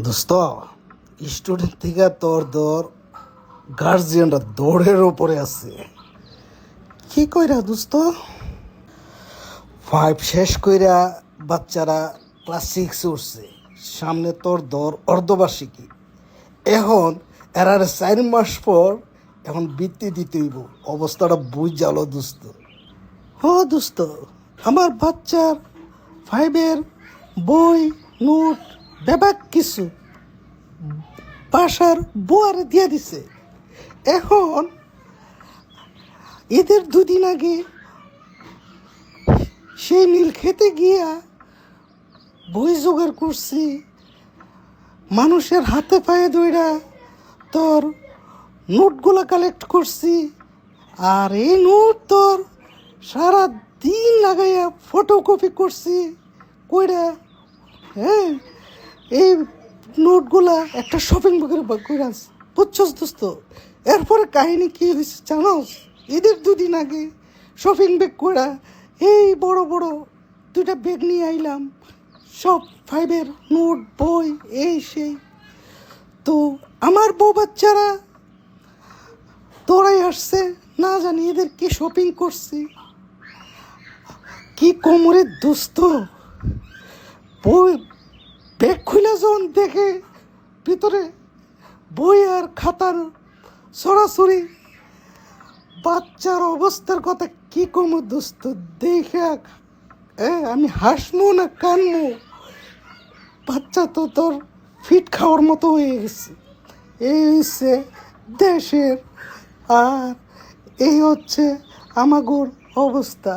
দোস্ত, স্টুডেন্ট থেকে তোর গার্জিয়ানরা দৌড়ের ওপরে আছে। কি কইরা দোস্ত, 5 শেষ কইরা বাচ্চারা ক্লাস 6 উঠছে। সামনে তোর অর্ধবার্ষিকী। এখন এরার 4 মাস পর এখন বৃত্তি দিতে হইব। অবস্থাটা বুঝ জালো দোস্ত। দোস্ত, আমার বাচ্চার 5-এর বই নোট ব্যাপার কিছু বাসার বুয়ারে দিয়ে দিছে। এখন ঈদের 2 দিন আগে সেই নীল খেতে গিয়া বই জোগাড় করছি, মানুষের হাতে পায়ে দইরা তোর নোটগুলো কালেক্ট করছি। আর এই নোট তোর সারা দিন লাগাইয়া ফটোকপি করছি কইরা। এই নোটগুলা একটা শপিং ব্যাগের করে আনছি, বুঝছস দোস্ত। এরপরে কাহিনী কি হয়েছে জানোস? ঈদের 2 দিন আগে শপিং ব্যাগ করা এই বড় বড় 2টা ব্যাগ নিয়ে আইলাম, সব 5-এর নোট বই এই সেই। তো আমার বউ বাচ্চারা তোরাই আসছে, না জানি এদের কি শপিং করছি। কি কোমরে দোস্ত, বই ব্যাগ খুলে যখন দেখে ভিতরে বই আর খাতার সরাসরি বাচ্চার অবস্থার কথা কি কম দোস্ত। দেখে আমি হাসমু না কানমু। বাচ্চা তো তোর ফিট খাওয়ার মতো হয়ে গেছে। এই হচ্ছে দেশের, আর এই হচ্ছে আমাগোর অবস্থা।